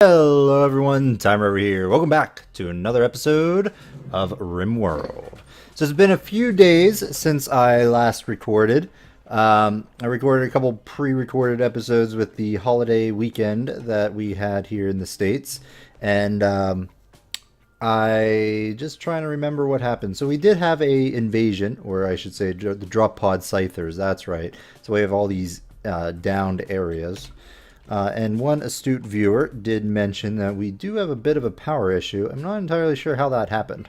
Hello everyone, Tymerover here. Welcome back to another episode of RimWorld. So it's been a few days since I last recorded. I recorded a couple pre-recorded episodes with the holiday weekend that we had here in the States. And I just trying to remember what happened. So we did have a invasion, or I should say the drop pod scythers, that's right. So we have all these downed areas. And one astute viewer did mention that we do have a bit of a power issue. I'm not entirely sure how that happened.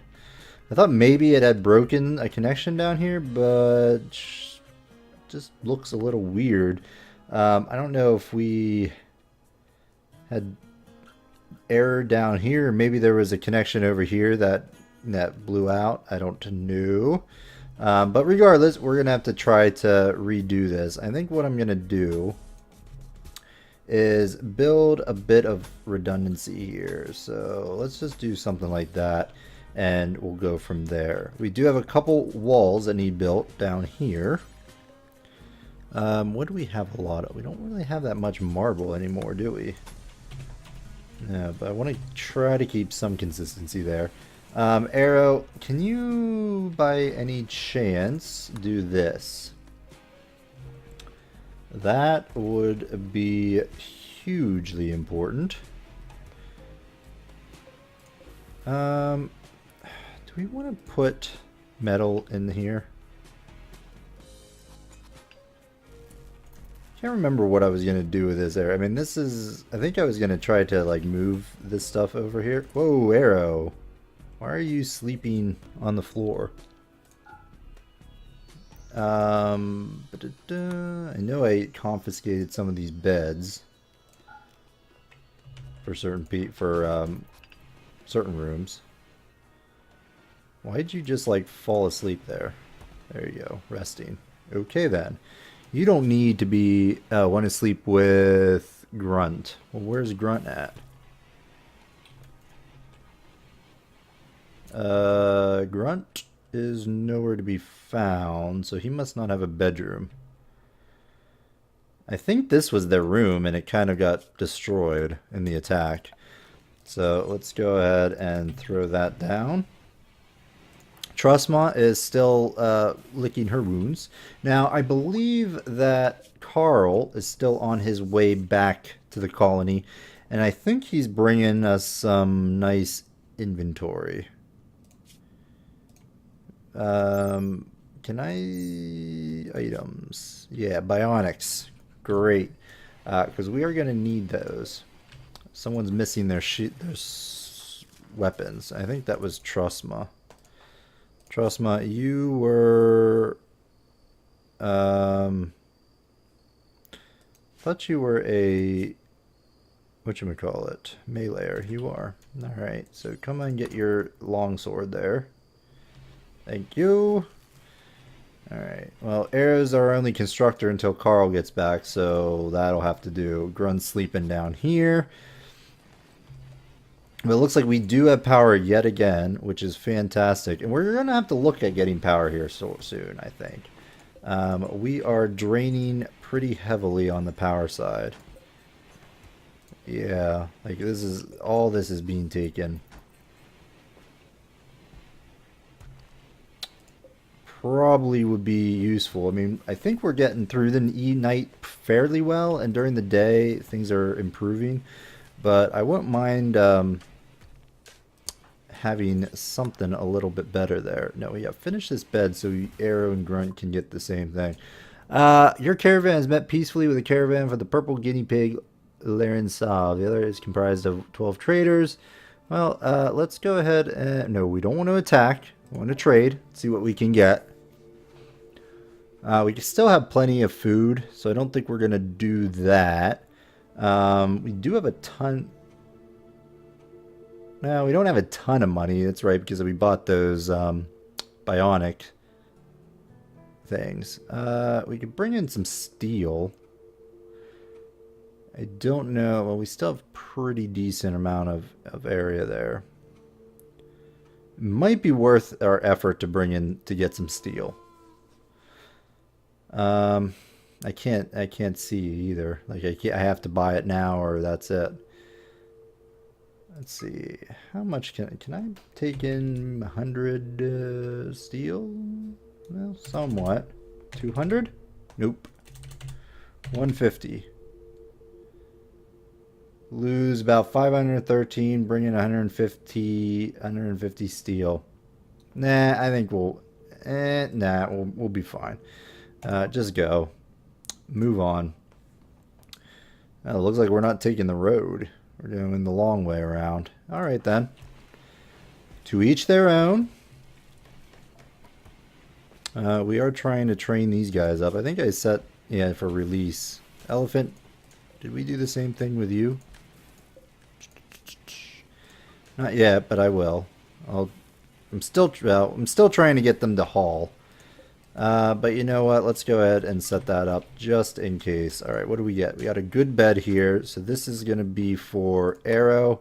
I thought maybe it had broken a connection down here, but just looks a little weird. I don't know if we had error down here. Maybe there was a connection over here that blew out. I don't know. But regardless, we're going to have to try to redo this. I think what I'm going to do is build a bit of redundancy here. So let's just do something like that and we'll go from there. We do have a couple walls that need built down here. What do we have a lot of? We don't really have that much marble anymore, do we? No, but I want to try to keep some consistency there. Arrow, can you by any chance do this? That would be hugely important. Do we want to put metal in here? Can't remember what I was going to do with this there. I mean, this is... I think I was going to try to, like, move this stuff over here. Whoa, Arrow. Why are you sleeping on the floor? I know I confiscated some of these beds for certain certain rooms. Why'd you just like fall asleep there? There you go, resting. Okay then. You don't need to be want to sleep with Grunt. Well, where's Grunt at? Grunt is nowhere to be found, so he must not have a bedroom. I think this was their room and it kind of got destroyed in the attack. So let's go ahead and throw that down. Trusma is still licking her wounds. Now, I believe that Carl is still on his way back to the colony, and I think he's bringing us some nice inventory. Can I... items. Yeah, bionics. Great. Because we are going to need those. Someone's missing their weapons. I think that was Trusma. Trusma, you were... thought you were a... whatchamacallit? Meleeer. You are. Alright, so come and get your longsword there. Thank you. Alright, well, Arrow's our only constructor until Carl gets back, so that'll have to do. Grunt's sleeping down here. But it looks like we do have power yet again, which is fantastic. And we're going to have to look at getting power here so soon, I think. We are draining pretty heavily on the power side. Yeah, like this is, all this is being taken. Probably would be useful. I mean, I think we're getting through the night fairly well, and during the day things are improving. But I wouldn't mind having something a little bit better there. No, yeah, finish this bed so Arrow and Grunt can get the same thing. Your caravan has met peacefully with a caravan for the purple guinea pig Laren Sav. The other is comprised of 12 traders. Well, let's go ahead and... No, we don't want to attack. We want to trade, see what we can get. We can still have plenty of food, so I don't think we're going to do that. We do have a ton... No, we don't have a ton of money. That's right, because we bought those bionic things. We could bring in some steel. I don't know. Well, we still have pretty decent amount of area there. Might be worth our effort to bring in to get some steel. I can't see either. Like I have to buy it now or that's it. Let's see. How much can I take in 100 steel? Well, somewhat. 200? Nope. 150. Lose about 513, bring in 150 steel. Nah, I think we'll be fine. Just go. Move on. It looks like we're not taking the road. We're doing the long way around. Alright then. To each their own. We are trying to train these guys up. I think I set, yeah, for release. Elephant, did we do the same thing with you? Not yet, but I will. I'm still trying to get them to haul. But you know what? Let's go ahead and set that up just in case. Alright, what do we get? We got a good bed here. So this is going to be for Arrow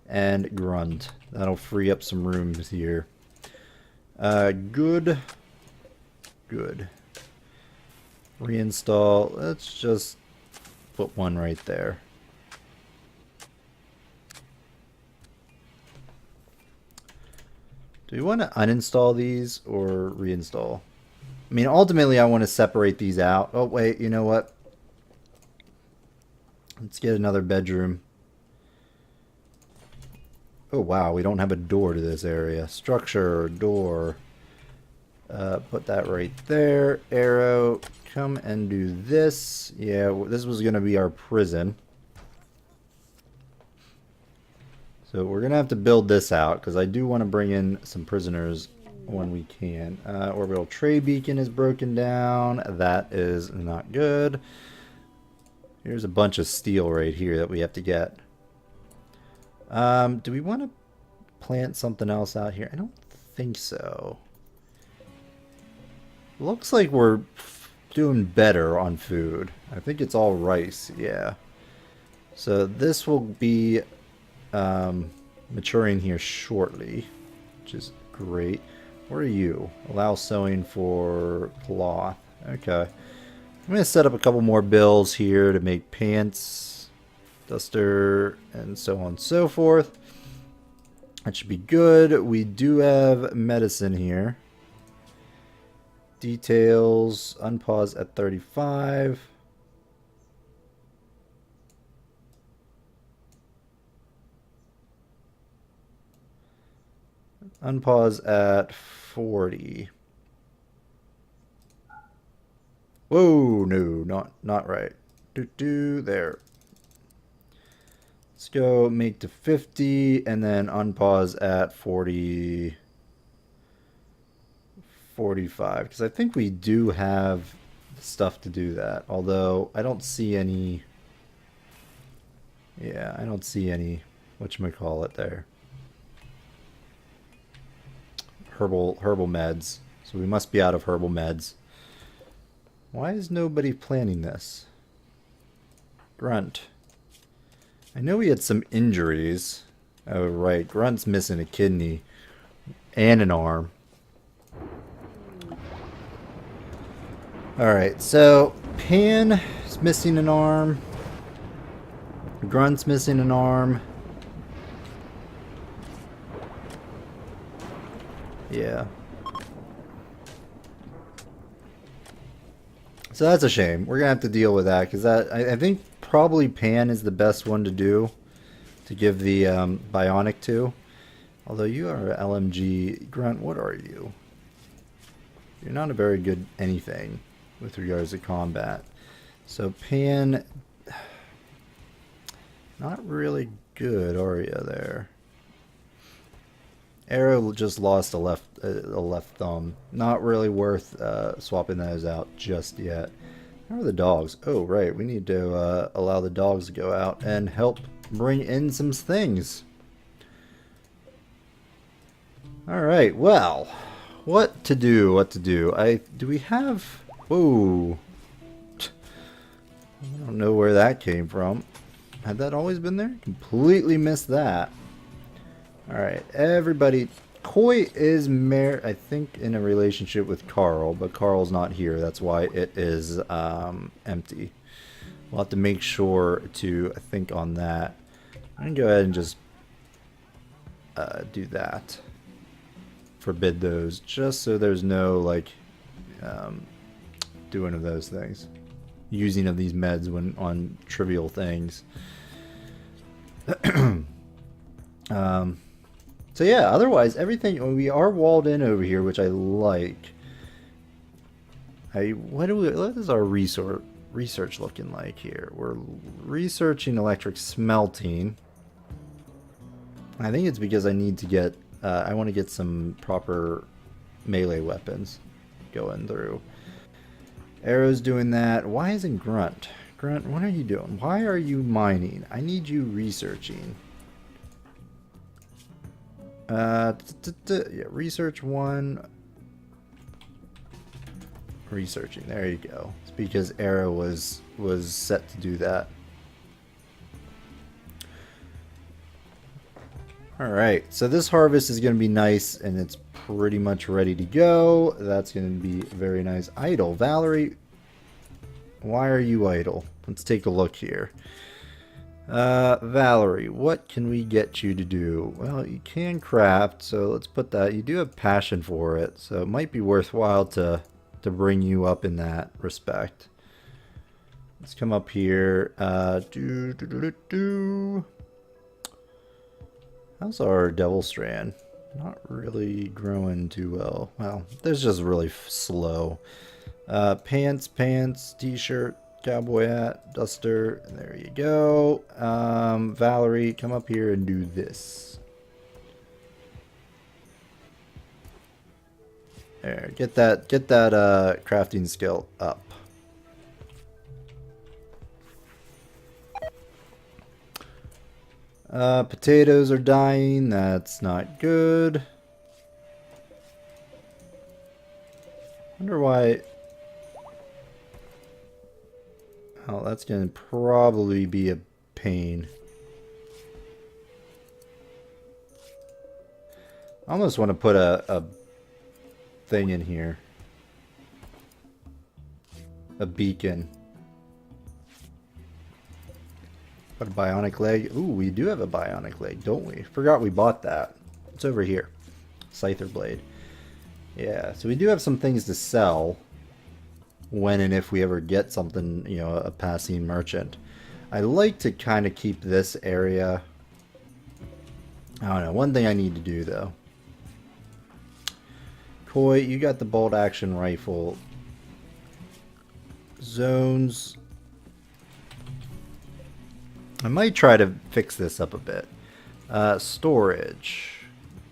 and Grunt. That'll free up some rooms here. Good. Reinstall. Let's just put one right there. Do we want to uninstall these or reinstall? I mean, ultimately, I want to separate these out. Oh, wait, you know what? Let's get another bedroom. Oh, wow, we don't have a door to this area. Structure, door. Put that right there. Arrow, come and do this. Yeah, this was going to be our prison. So we're going to have to build this out because I do want to bring in some prisoners when we can. Orbital trade beacon is broken down. That is not good. Here's a bunch of steel right here that we have to get. Do we want to plant something else out here? I don't think so. Looks like we're doing better on food. I think it's all rice, yeah. So this will be maturing here shortly, which is great. Where are you? Allow sewing for cloth. Okay. I'm going to set up a couple more bills here to make pants, duster, and so on and so forth. That should be good. We do have medicine here. Details, unpause at 35. Unpause at 40. Whoa, no, not right. There. Let's go make to 50 and then unpause at 40. 45, because I think we do have stuff to do that, although I don't see any. Yeah, I don't see any whatchamacallit there. Herbal meds. So we must be out of herbal meds. Why is nobody planning this? Grunt. I know we had some injuries. Oh right, Grunt's missing a kidney and an arm. Alright, so Pan is missing an arm. Grunt's missing an arm. Yeah. So that's a shame. We're going to have to deal with that because I think probably Pan is the best one to do to give the bionic to. Although you are LMG. Grunt, what are you? You're not a very good anything with regards to combat. So Pan, not really good, are you there? Arrow just lost a left thumb. Not really worth swapping those out just yet. How are the dogs? Oh right, we need to allow the dogs to go out and help bring in some things. All right, well, what to do? Do we have? Whoa. I don't know where that came from. Had that always been there? Completely missed that. Alright, everybody. Koi is I think in a relationship with Carl, but Carl's not here. That's why it is empty. We'll have to make sure to think on that. I'm going to go ahead and just do that. Forbid those, just so there's no like doing of those things, using of these meds when on trivial things. So yeah, otherwise everything, we are walled in over here, which I like. What is our research looking like here? We're researching electric smelting. I think it's because I need to get I want to get some proper melee weapons going through. Arrow's doing that. Why isn't Grunt? Grunt, what are you doing? Why are you mining? I need you researching. Yeah, research 1. Researching. There you go. It's because Arrow was set to do that. Alright, so this harvest is going to be nice, and it's pretty much ready to go. That's going to be very nice. Idle. Valerie, why are you idle? Let's take a look here. Valerie, what can we get you to do? Well, you can craft, so let's put that. You do have passion for it, so it might be worthwhile to bring you up in that respect. Let's come up here. How's our Devil Strand? Not really growing too well. Well, there's just really slow. Pants, t-shirt, cowboy hat, duster, and there you go. Valerie, come up here and do this. There, get that crafting skill up. Potatoes are dying. That's not good. Wonder why. Oh, that's gonna probably be a pain. I almost want to put a thing in here. A beacon. Got a bionic leg. Ooh, we do have a bionic leg, don't we? Forgot we bought that. It's over here. Scyther blade. Yeah, so we do have some things to sell when and if we ever get something, you know, a passing merchant. I like to kind of keep this area. I don't know. One thing I need to do, though. Koi, you got the bolt action rifle. Zones. I might try to fix this up a bit. Storage.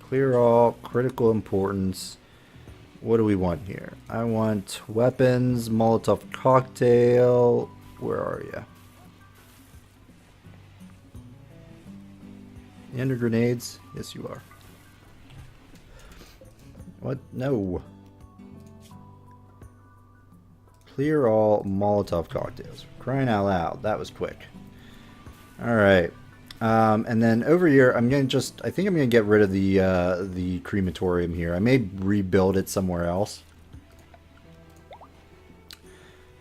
Clear all. Critical importance. What do we want here? I want weapons. Molotov cocktail. Where are you? Under grenades? Yes, you are. What? No. Clear all Molotov cocktails. Crying out loud. That was quick. Alright. And then over here, I think I'm gonna get rid of the crematorium here. I may rebuild it somewhere else.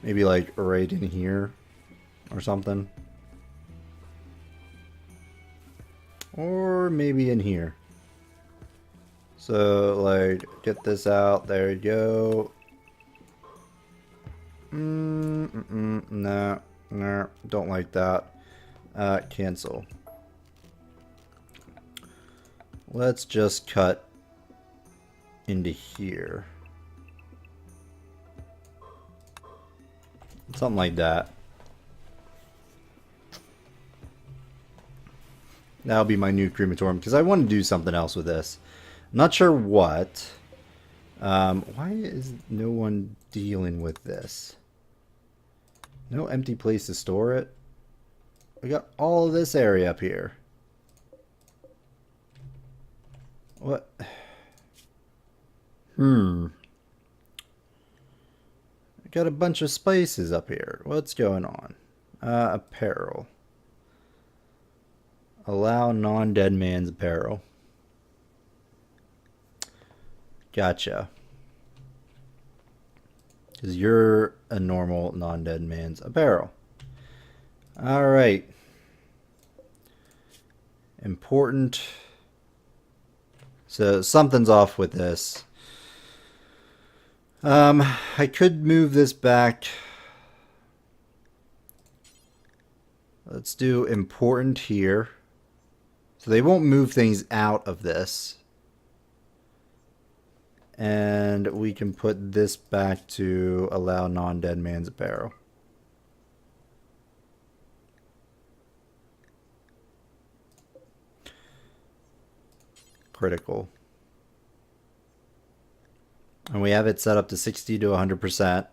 Maybe like right in here or something. Or maybe in here. So like get this out. There you go. No, don't like that. Cancel. Let's just cut into here. Something like that. That'll be my new crematorium because I want to do something else with this. I'm not sure what. Why is no one dealing with this? No empty place to store it. We got all of this area up here. What? I got a bunch of spaces up here. What's going on? Apparel. Allow non-dead man's apparel. Gotcha. Because you're a normal non-dead man's apparel. Alright. Important So something's off with this. I could move this back. Let's do important here. So they won't move things out of this. And we can put this back to allow non-dead man's apparel. Critical. And we have it set up to 60 to 100%.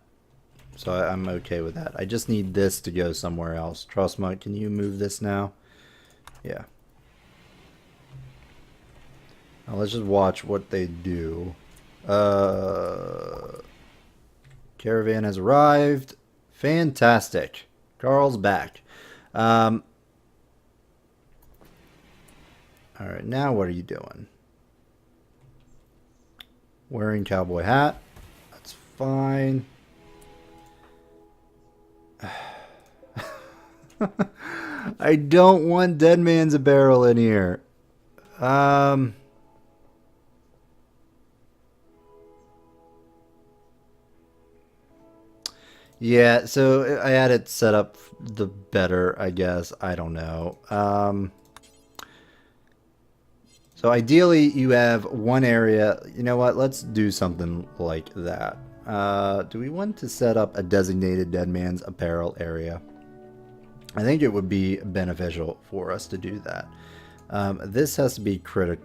So I'm okay with that. I just need this to go somewhere else. Trustmut, can you move this now? Yeah. Now let's just watch what they do. Caravan has arrived. Fantastic. Carl's back. Alright, now what are you doing? Wearing cowboy hat. That's fine. I don't want Dead Man's a Barrel in here. Yeah, so I had it set up the better, I guess. I don't know. So ideally, you have one area. You know what? Let's do something like that. Do we want to set up a designated Dead Man's Apparel area? I think it would be beneficial for us to do that. This has to be critical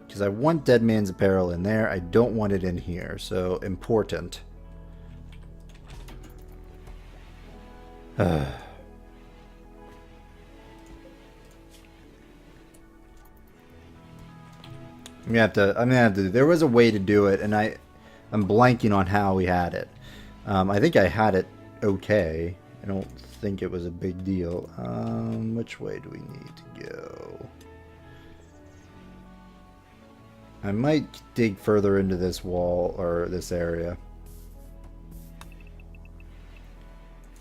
because I want Dead Man's Apparel in there. I don't want it in here. So important. I'm gonna have to. There was a way to do it, and I'm blanking on how we had it. I think I had it okay. I don't think it was a big deal. Which way do we need to go? I might dig further into this wall or this area.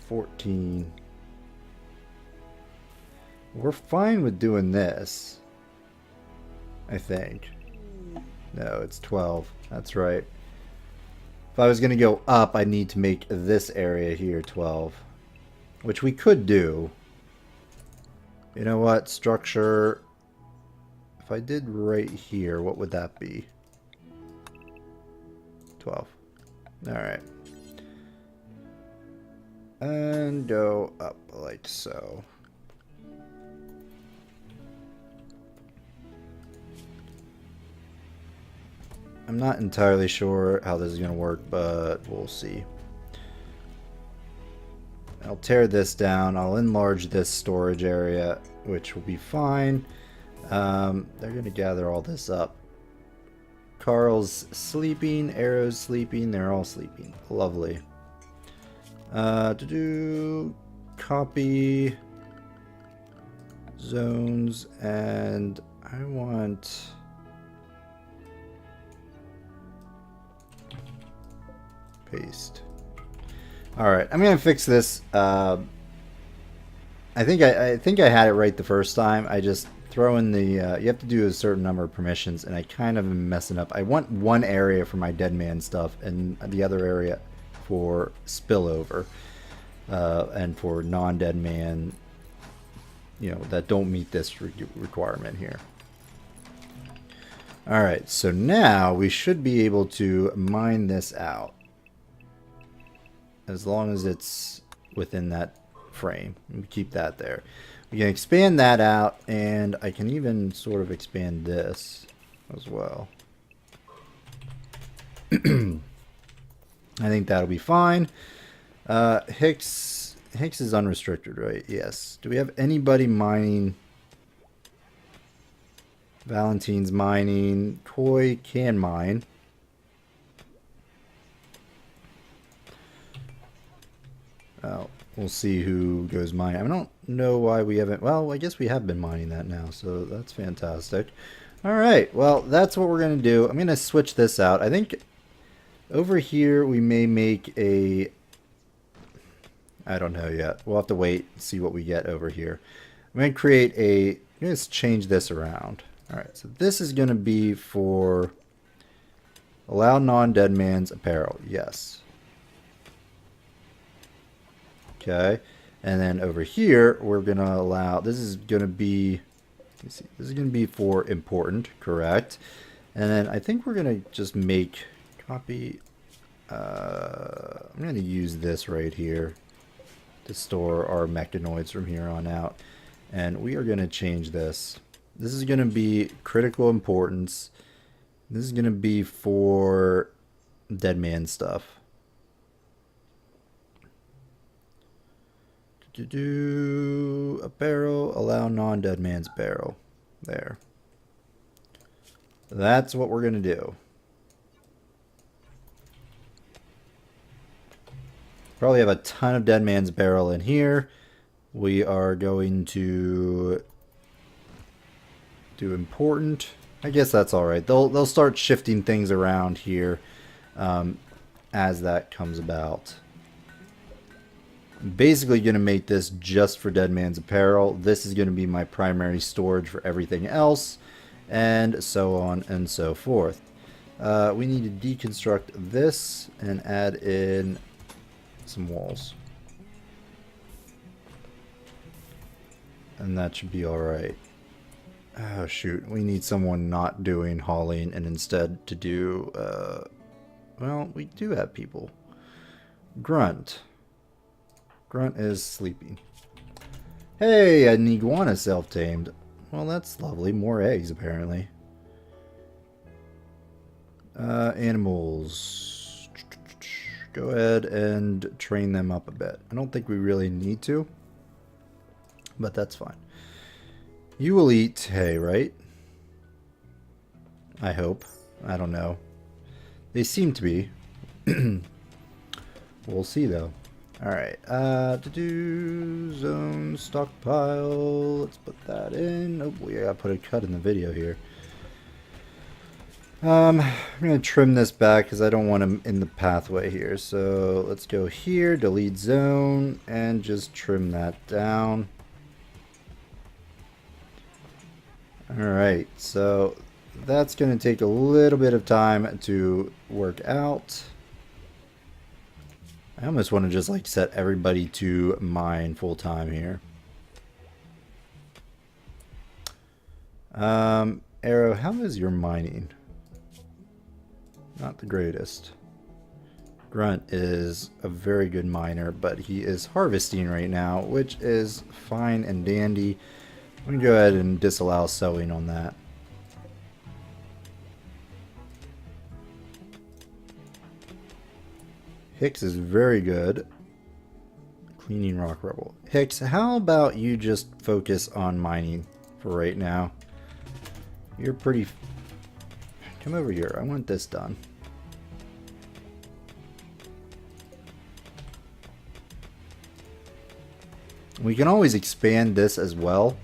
14. We're fine with doing this. I think. No, it's 12. That's right. If I was going to go up, I need to make this area here 12. Which we could do. You know what? Structure. If I did right here, what would that be? 12. Alright. And go up like so. I'm not entirely sure how this is going to work, but we'll see. I'll tear this down. I'll enlarge this storage area, which will be fine. They're going to gather all this up. Carl's sleeping. Arrow's sleeping. They're all sleeping. Lovely. To do copy zones, and I want paste. All right, I'm gonna fix this. I think I had it right the first time. I just throw in the you have to do a certain number of permissions, and I kind of am messing up. I want one area for my dead man stuff, and the other area for spillover, and for non-dead man, you know, that don't meet this requirement here. All right, so now we should be able to mine this out. As long as it's within that frame. We keep that there. We can expand that out, and I can even sort of expand this as well. I think that'll be fine. Hicks is unrestricted, right? Yes. Do we have anybody mining? Valentine's mining. Coy can mine. Oh, we'll see who goes mining. I don't know why we haven't. Well, I guess we have been mining that now, so that's fantastic. All right, well, that's what we're going to do. I'm going to switch this out. I think over here we may make a... I don't know yet. We'll have to wait and see what we get over here. I'm going to create a... Let's change this around. Alright, so this is going to be for allow non-dead man's apparel. Yes. Okay. And then over here, we're going to allow, this is going to be, let me see, this is going to be for important, correct. And then I think we're going to just make, copy, I'm going to use this right here to store our mechanoids from here on out. And we are going to change this. This is going to be critical importance. This is going to be for dead man stuff. A barrel, allow non-dead man's barrel. There. That's what we're going to do. Probably have a ton of dead man's barrel in here. We are going to do important. I guess that's all right. They'll start shifting things around here as that comes about. Basically going to make this just for dead man's apparel. This is going to be my primary storage for everything else, and so on and so forth. We need to deconstruct this and add in some walls, and that should be all right. Oh shoot, we need someone not doing hauling and instead to do well, we do have people. Grunt is sleeping. Hey, an iguana self-tamed. Well, that's lovely. More eggs, apparently. Animals. Go ahead and train them up a bit. I don't think we really need to, but that's fine. You will eat hay, right? I hope. I don't know. They seem to be. We'll see, though. Alright, to do zone stockpile. Let's put that in. Oh, we gotta put a cut in the video here. I'm gonna trim this back because I don't want them in the pathway here. So let's go here, delete zone, and just trim that down. Alright, so that's gonna take a little bit of time to work out. I almost want to just like set everybody to mine full time here. Arrow, how is your mining? Not the greatest. Grunt is a very good miner, but he is harvesting right now, which is fine and dandy. I'm gonna go ahead and disallow sowing on that. Hicks is very good. Cleaning rock rubble. Hicks, how about you just focus on mining for right now? You're pretty... Come over here. I want this done. We can always expand this as well.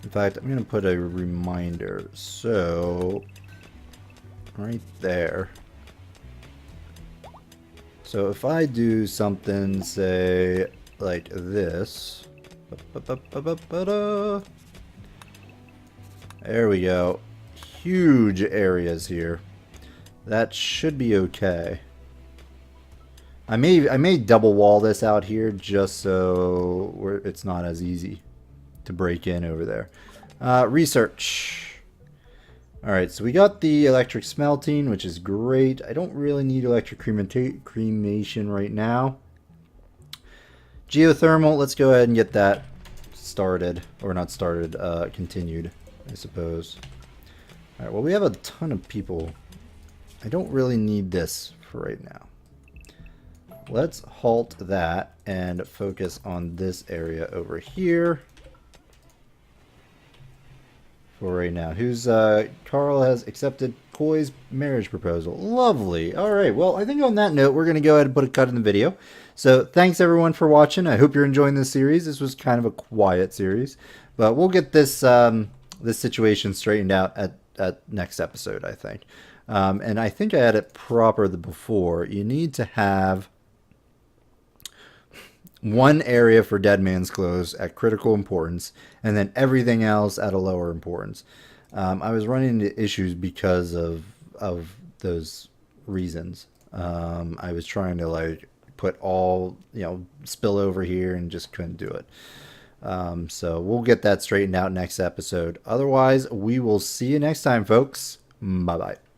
In fact, I'm going to put a reminder. So, right there. So if I do something, say, like this. There we go. Huge areas here. That should be okay. I may double wall this out here just so it's not as easy to break in over there. Research. Alright, so we got the electric smelting, which is great. I don't really need electric cremation right now. Geothermal, let's go ahead and get that started. Or not started, continued, I suppose. Alright, well we have a ton of people. I don't really need this for right now. Let's halt that and focus on this area over here. For right now. Who's Carl has accepted Koi's marriage proposal. Lovely. Alright, well I think on that note we're going to go ahead and put a cut in the video. So thanks everyone for watching. I hope you're enjoying this series. This was kind of a quiet series. But we'll get this this situation straightened out at next episode, I think. And I think I had it proper the before. You need to have one area for dead man's clothes at critical importance, and then everything else at a lower importance. I was running into issues because of those reasons. I was trying to like put all, spill over here and just couldn't do it. So we'll get that straightened out next episode. Otherwise, we will see you next time, folks. Bye bye.